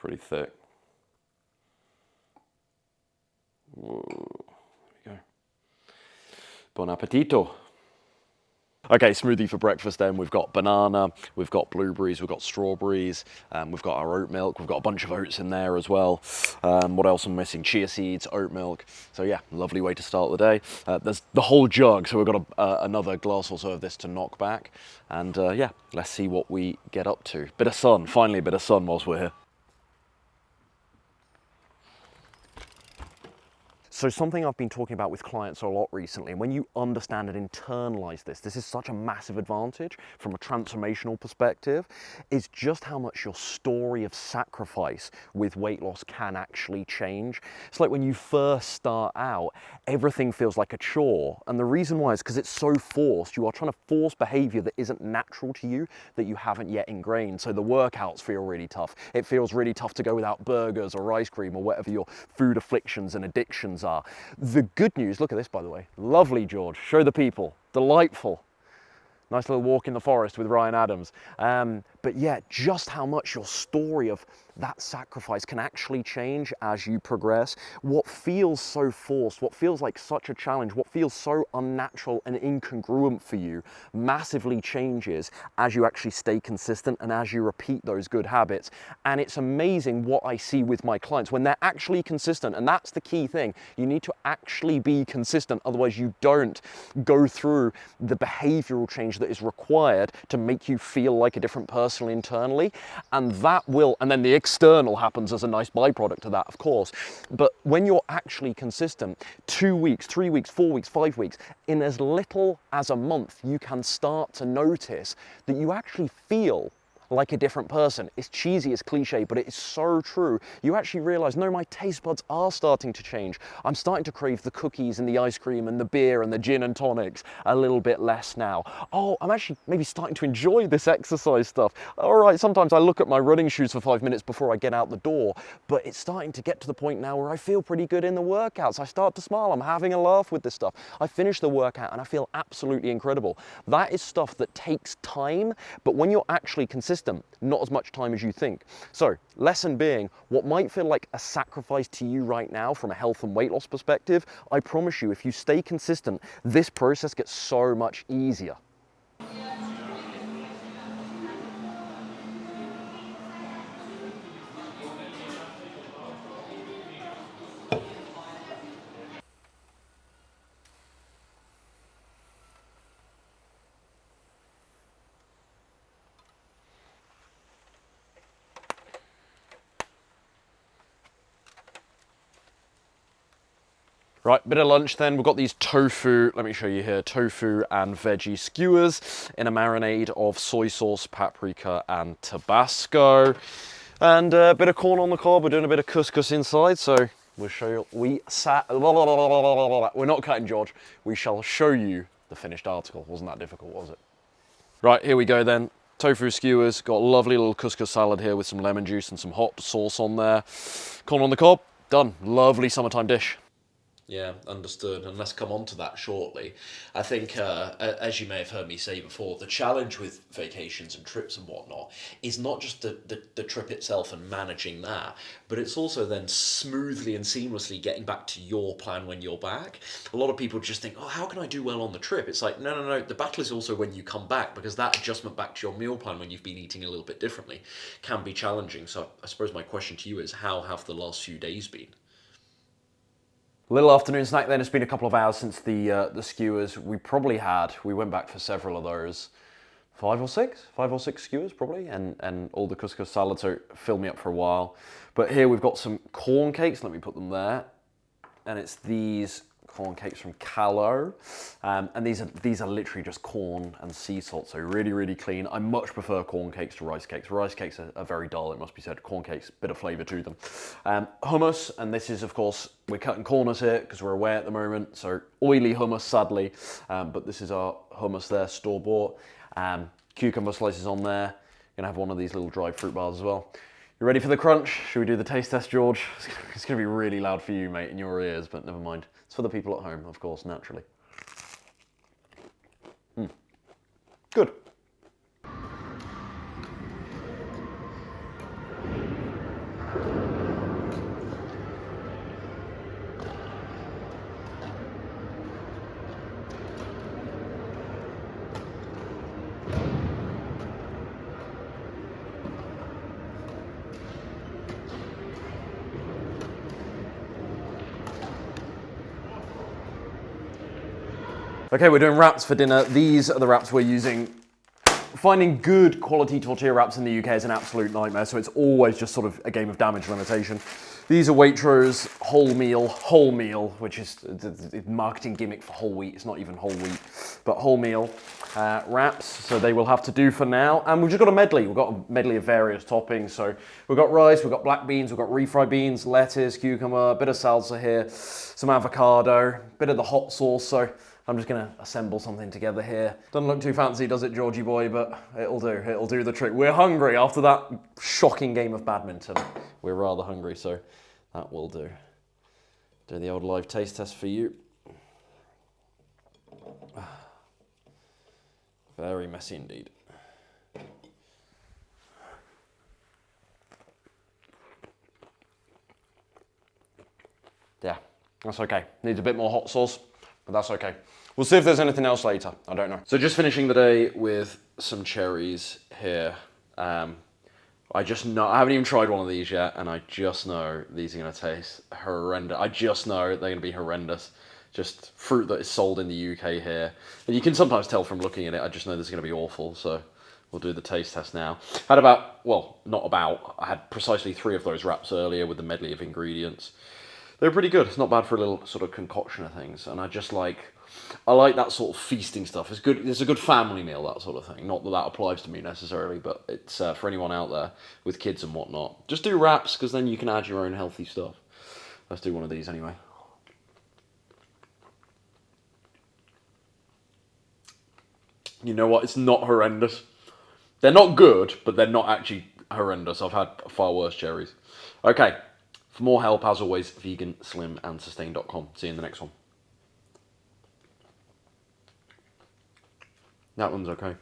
pretty thick. Whoa, there we go. Bon appetito. Okay, smoothie for breakfast then. We've got banana, we've got blueberries, we've got strawberries, we've got our oat milk, we've got a bunch of oats in there as well. What else am I missing? Chia seeds, oat milk. So yeah, lovely way to start the day. There's the whole jug, so we've got another glass or so of this to knock back. And yeah, let's see what we get up to. Bit of sun, finally a bit of sun whilst we're here. So something I've been talking about with clients a lot recently, and when you understand and internalize this is such a massive advantage from a transformational perspective, is just how much your story of sacrifice with weight loss can actually change. It's like when you first start out, everything feels like a chore. And the reason why is because it's so forced. You are trying to force behavior that isn't natural to you, that you haven't yet ingrained. So the workouts feel really tough. It feels really tough to go without burgers or ice cream or whatever your food afflictions and addictions are. The good news, look at this by the way, lovely George, show the people, delightful. Nice little walk in the forest with Ryan Adams. But yeah, just how much your story of that sacrifice can actually change as you progress. What feels so forced, what feels like such a challenge, what feels so unnatural and incongruent for you massively changes as you actually stay consistent and as you repeat those good habits. And it's amazing what I see with my clients when they're actually consistent. And that's the key thing. You need to actually be consistent. Otherwise you don't go through the behavioral change that is required to make you feel like a different person internally. And that will, and then the external happens as a nice byproduct of that, of course. But when you're actually consistent, 2 weeks, 3 weeks, 4 weeks, 5 weeks, in as little as a month, you can start to notice that you actually feel like a different person. It's cheesy, it's cliche, but it is so true. You actually realize, no, my taste buds are starting to change. I'm starting to crave the cookies and the ice cream and the beer and the gin and tonics a little bit less now. Oh, I'm actually maybe starting to enjoy this exercise stuff. All right, sometimes I look at my running shoes for 5 minutes before I get out the door, but it's starting to get to the point now where I feel pretty good in the workouts. I start to smile, I'm having a laugh with this stuff. I finish the workout and I feel absolutely incredible. That is stuff that takes time, but when you're actually consistent, not as much time as you think. So, lesson being, what might feel like a sacrifice to you right now from a health and weight loss perspective, I promise you, if you stay consistent, this process gets so much easier. Right, bit of lunch then. We've got these tofu, let me show you here, tofu and veggie skewers in a marinade of soy sauce, paprika and Tabasco. And a bit of corn on the cob. We're doing a bit of couscous inside, so we'll show you. We're not cutting, George. We shall show you the finished article. Wasn't that difficult, was it? Right, here we go then. Tofu skewers, got a lovely little couscous salad here with some lemon juice and some hot sauce on there. Corn on the cob, done. Lovely summertime dish. Yeah, understood. And let's come on to that shortly. I think, as you may have heard me say before, the challenge with vacations and trips and whatnot is not just the trip itself and managing that, but it's also then smoothly and seamlessly getting back to your plan when you're back. A lot of people just think, oh, how can I do well on the trip? It's like, no, no, no. The battle is also when you come back, because that adjustment back to your meal plan when you've been eating a little bit differently can be challenging. So I suppose my question to you is, how have the last few days been? Little afternoon snack then. It's been a couple of hours since the skewers. We went back for several of those, five or six skewers probably, and all the couscous salad, so it filled me up for a while. But here we've got some corn cakes, let me put them there. And it's these corn cakes from Callo, and these are literally just corn and sea salt, so really, really clean. I much prefer corn cakes to rice cakes. Rice cakes are very dull, it must be said. Corn cakes, bit of flavour to them. Hummus, and this is, of course, we're cutting corners here because we're away at the moment, so oily hummus, sadly, but this is our hummus there, store-bought. Cucumber slices on there. Gonna have one of these little dried fruit bars as well. You ready for the crunch? Should we do the taste test, George? It's gonna be really loud for you, mate, in your ears, but never mind. It's for the people at home, of course, naturally. Good. Okay, we're doing wraps for dinner. These are the wraps we're using. Finding good quality tortilla wraps in the UK is an absolute nightmare, so it's always just sort of a game of damage limitation. These are Waitrose whole meal, which is a marketing gimmick for whole wheat. It's not even whole wheat, but whole meal wraps, so they will have to do for now. And we've just got a medley. We've got a medley of various toppings. So we've got rice, we've got black beans, we've got refried beans, lettuce, cucumber, a bit of salsa here, some avocado, a bit of the hot sauce. So I'm just gonna assemble something together here. Doesn't look too fancy, does it, Georgie boy? But it'll do the trick. We're hungry after that shocking game of badminton. We're rather hungry, so that will do. Do the old live taste test for you. Very messy indeed. Yeah, that's okay. Needs a bit more hot sauce, but that's okay. We'll see if there's anything else later. I don't know. So just finishing the day with some cherries here. I just know, I haven't even tried one of these yet, and I just know these are gonna taste horrendous. I just know they're gonna be horrendous. Just fruit that is sold in the UK here. And you can sometimes tell from looking at it, I just know this is gonna be awful, so we'll do the taste test now. I had precisely 3 of those wraps earlier with the medley of ingredients. They're pretty good. It's not bad for a little sort of concoction of things, and I like that sort of feasting stuff. It's good. It's a good family meal, that sort of thing. Not that that applies to me necessarily, but it's for anyone out there with kids and whatnot. Just do wraps, because then you can add your own healthy stuff. Let's do one of these anyway. You know what? It's not horrendous. They're not good, but they're not actually horrendous. I've had far worse cherries. Okay. For more help, as always, vegan, slim and sustain.com. See you in the next one. That one's okay.